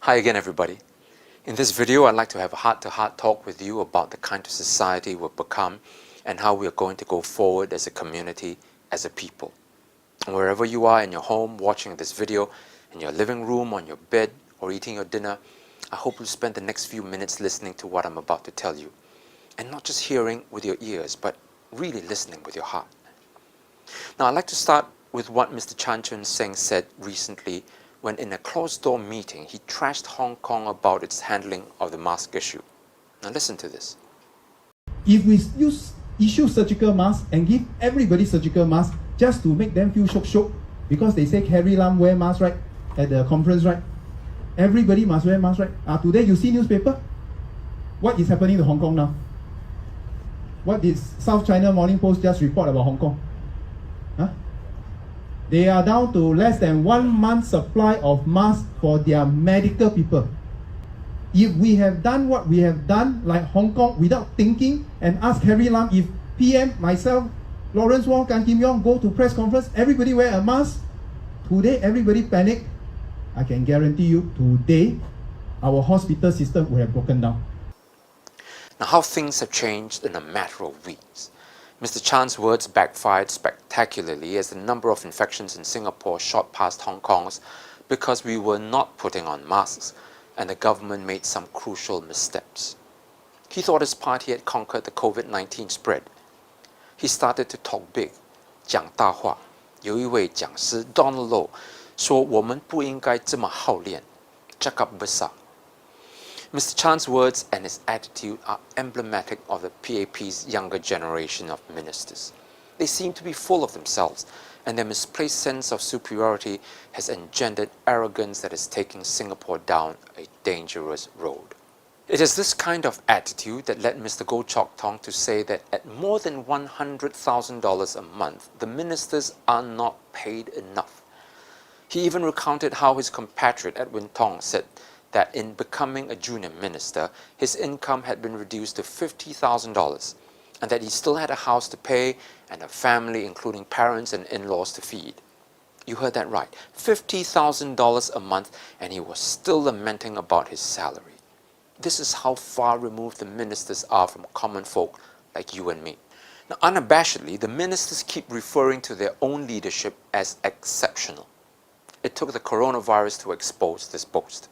Hi again, everybody. In this video, I'd like to have a heart-to-heart talk with you about the kind of society we've become and how we are going to go forward as a community, as a people. And wherever you are in your home, watching this video, in your living room, on your bed, or eating your dinner, I hope you'll spend the next few minutes listening to what I'm about to tell you. And not just hearing with your ears, but really listening with your heart. Now, I'd like to start with what Mr. Chan Chun-sing said recently when in a closed-door meeting, he trashed Hong Kong about its handling of the mask issue. Now listen to this. If we issue surgical masks and give everybody surgical masks just to make them feel shock, because they say Carrie Lam wear mask, right, at the conference, right? Everybody must wear mask, right? Today you see newspaper? What is happening to Hong Kong now? What did South China Morning Post just report about Hong Kong? Huh? They are down to less than 1 month's supply of masks for their medical people. If we have done what we have done, like Hong Kong, without thinking, and ask Carrie Lam, if PM, myself, Lawrence Wong, Gan Kim Yong go to press conference, everybody wear a mask. Today, everybody panic. I can guarantee you, today, our hospital system will have broken down. Now, how things have changed in a matter of weeks. Mr. Chan's words backfired spectacularly as the number of infections in Singapore shot past Hong Kong's because we were not putting on masks and the government made some crucial missteps. He thought his party had conquered the COVID-19 spread. He started to talk big, 讲大话。有一位讲师 Donald Low 说我们不应该这么好练 cakap besar. Mr. Chan's words and his attitude are emblematic of the PAP's younger generation of ministers. They seem to be full of themselves, and their misplaced sense of superiority has engendered arrogance that is taking Singapore down a dangerous road. It is this kind of attitude that led Mr. Goh Chok Tong to say that at more than $100,000 a month, the ministers are not paid enough. He even recounted how his compatriot Edwin Tong said that in becoming a junior minister, his income had been reduced to $50,000 and that he still had a house to pay and a family including parents and in-laws to feed. You heard that right, $50,000 a month, and he was still lamenting about his salary. This is how far removed the ministers are from common folk like you and me. Now, unabashedly, the ministers keep referring to their own leadership as exceptional. It took the coronavirus to expose this boast.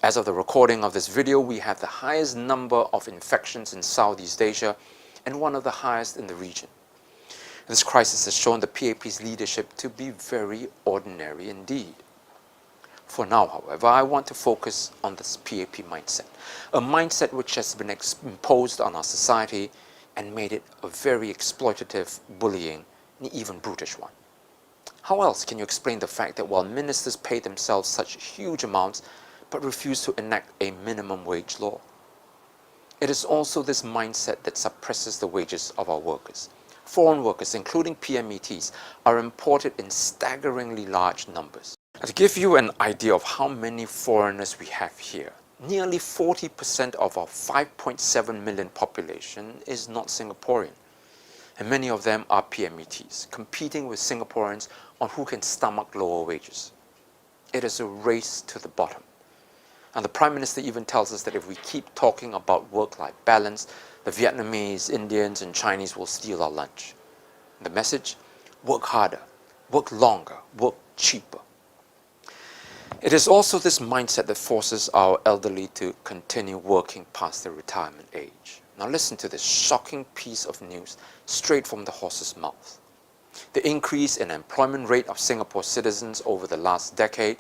As of the recording of this video, we have the highest number of infections in Southeast Asia and one of the highest in the region. This crisis has shown the PAP's leadership to be very ordinary indeed. For now, however, I want to focus on this PAP mindset, a mindset which has been imposed on our society and made it a very exploitative, bullying, and even brutish one. How else can you explain the fact that while ministers pay themselves such huge amounts but refuse to enact a minimum wage law? It is also this mindset that suppresses the wages of our workers. Foreign workers, including PMETs, are imported in staggeringly large numbers. To give you an idea of how many foreigners we have here, nearly 40% of our 5.7 million population is not Singaporean. And many of them are PMETs, competing with Singaporeans on who can stomach lower wages. It is a race to the bottom. And the Prime Minister even tells us that if we keep talking about work-life balance, the Vietnamese, Indians, and Chinese will steal our lunch. The message? Work harder, work longer, work cheaper. It is also this mindset that forces our elderly to continue working past their retirement age. Now listen to this shocking piece of news straight from the horse's mouth. The increase in employment rate of Singapore citizens over the last decade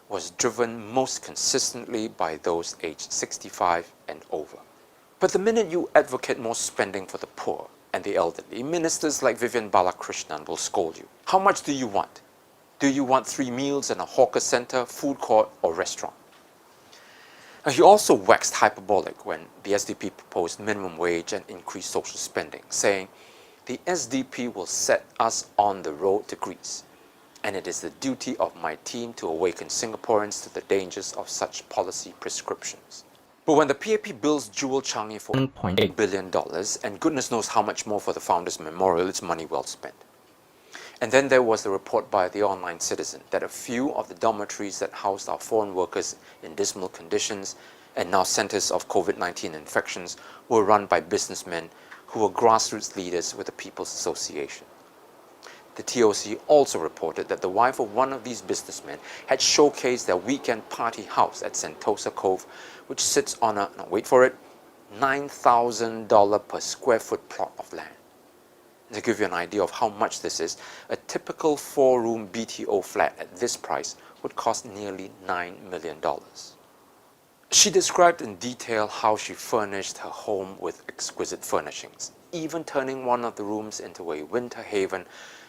was driven most consistently by those aged 65 and over. But the minute you advocate more spending for the poor and the elderly, ministers like Vivian Balakrishnan will scold you. How much do you want? Do you want 3 meals in a hawker center, food court, or restaurant? Now, he also waxed hyperbolic when the SDP proposed minimum wage and increased social spending, saying, "The SDP will set us on the road to Greece, and it is the duty of my team to awaken Singaporeans to the dangers of such policy prescriptions." But when the PAP bills Jewel Changi for $1.8 billion, and goodness knows how much more for the Founders Memorial, it's money well spent. And then there was the report by the Online Citizen that a few of the dormitories that housed our foreign workers in dismal conditions and now centers of COVID-19 infections were run by businessmen who were grassroots leaders with the People's Association. The TOC also reported that the wife of one of these businessmen had showcased their weekend party house at Sentosa Cove, which sits on a, now wait for it, $9,000 per square foot plot of land. To give you an idea of how much this is, a typical 4-room BTO flat at this price would cost nearly $9 million. She described in detail how she furnished her home with exquisite furnishings, even turning one of the rooms into a winter haven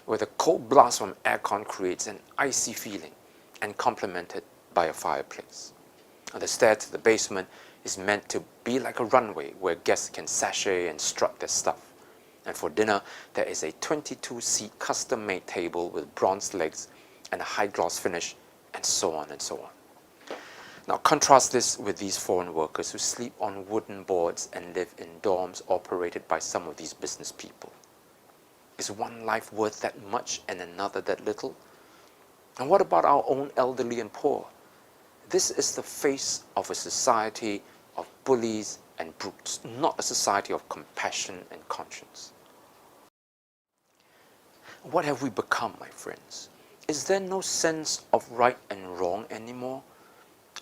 where the cold blast from aircon creates an icy feeling and complemented by a fireplace. The stair to the basement is meant to be like a runway where guests can sashay and strut their stuff. And for dinner, there is a 22-seat custom-made table with bronze legs and a high-gloss finish, and so on and so on. Now contrast this with these foreign workers who sleep on wooden boards and live in dorms operated by some of these business people. Is one life worth that much and another that little? And what about our own elderly and poor? This is the face of a society of bullies and brutes, not a society of compassion and conscience. What have we become, my friends? Is there no sense of right and wrong anymore?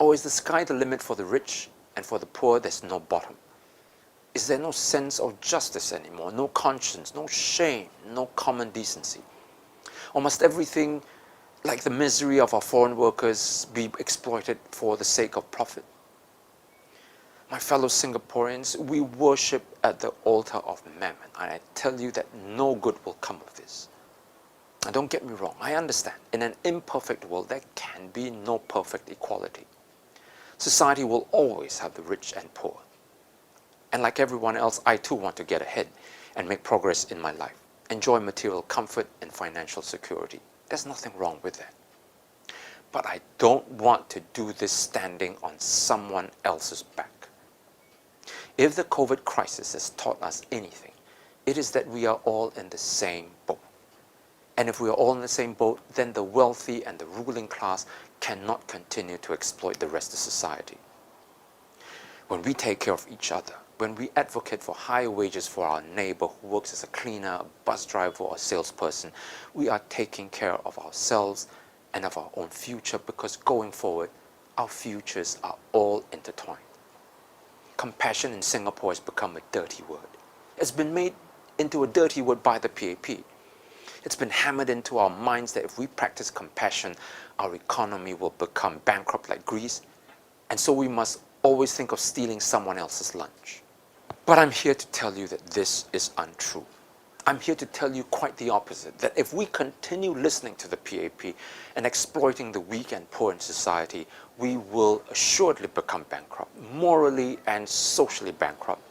Or is the sky the limit for the rich, and for the poor there's no bottom? Is there no sense of justice anymore, no conscience, no shame, no common decency? Or must everything, like the misery of our foreign workers, be exploited for the sake of profit? My fellow Singaporeans, we worship at the altar of mammon, and I tell you that no good will come of this. Now, don't get me wrong, I understand. In an imperfect world, there can be no perfect equality. Society will always have the rich and poor. And like everyone else, I too want to get ahead and make progress in my life, enjoy material comfort and financial security. There's nothing wrong with that. But I don't want to do this standing on someone else's back. If the COVID crisis has taught us anything, it is that we are all in the same boat. And if we are all in the same boat, then the wealthy and the ruling class cannot continue to exploit the rest of society. When we take care of each other, when we advocate for higher wages for our neighbor who works as a cleaner, a bus driver, or a salesperson, we are taking care of ourselves and of our own future, because going forward, our futures are all intertwined. Compassion in Singapore has become a dirty word. It's been made into a dirty word by the PAP. It's been hammered into our minds that if we practice compassion, our economy will become bankrupt like Greece, and so we must always think of stealing someone else's lunch. But I'm here to tell you that this is untrue. I'm here to tell you quite the opposite, that if we continue listening to the PAP and exploiting the weak and poor in society, we will assuredly become bankrupt, morally and socially bankrupt.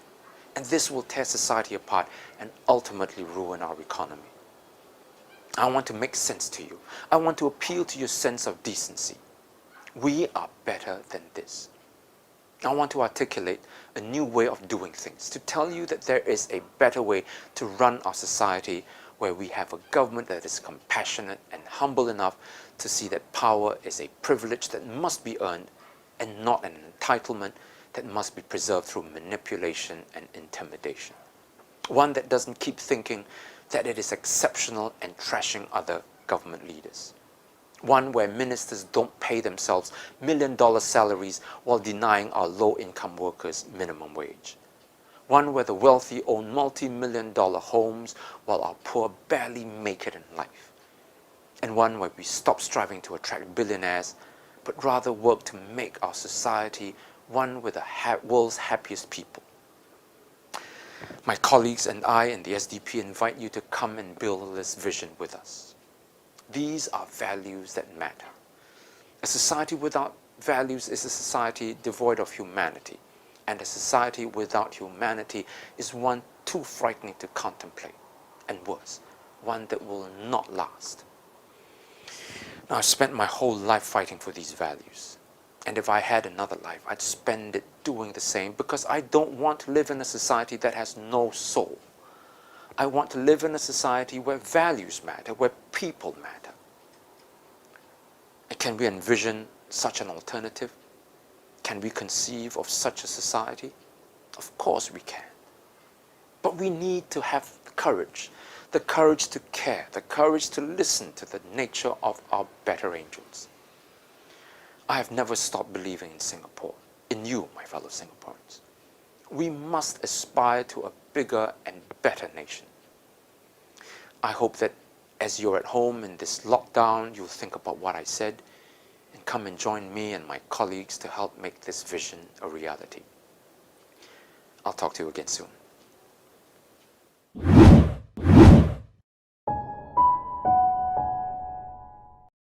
And this will tear society apart and ultimately ruin our economy. I want to make sense to you. I want to appeal to your sense of decency. We are better than this. I want to articulate a new way of doing things, to tell you that there is a better way to run our society, where we have a government that is compassionate and humble enough to see that power is a privilege that must be earned and not an entitlement that must be preserved through manipulation and intimidation. One that doesn't keep thinking that it is exceptional and trashing other government leaders. One where ministers don't pay themselves million-dollar salaries while denying our low-income workers minimum wage. One where the wealthy own multi-million-dollar homes while our poor barely make it in life. And one where we stop striving to attract billionaires, but rather work to make our society one with the world's happiest people. My colleagues and I and the SDP invite you to come and build this vision with us. These are values that matter. A society without values is a society devoid of humanity, and a society without humanity is one too frightening to contemplate, and worse, one that will not last. Now, I've spent my whole life fighting for these values, and if I had another life, I'd spend it doing the same, because I don't want to live in a society that has no soul. I want to live in a society where values matter, where people matter. And can we envision such an alternative? Can we conceive of such a society? Of course we can. But we need to have the courage to care, the courage to listen to the nature of our better angels. I have never stopped believing in Singapore, in you, my fellow Singaporeans. We must aspire to a bigger and better nation. I hope that as you're at home in this lockdown, you'll think about what I said and come and join me and my colleagues to help make this vision a reality. I'll talk to you again soon.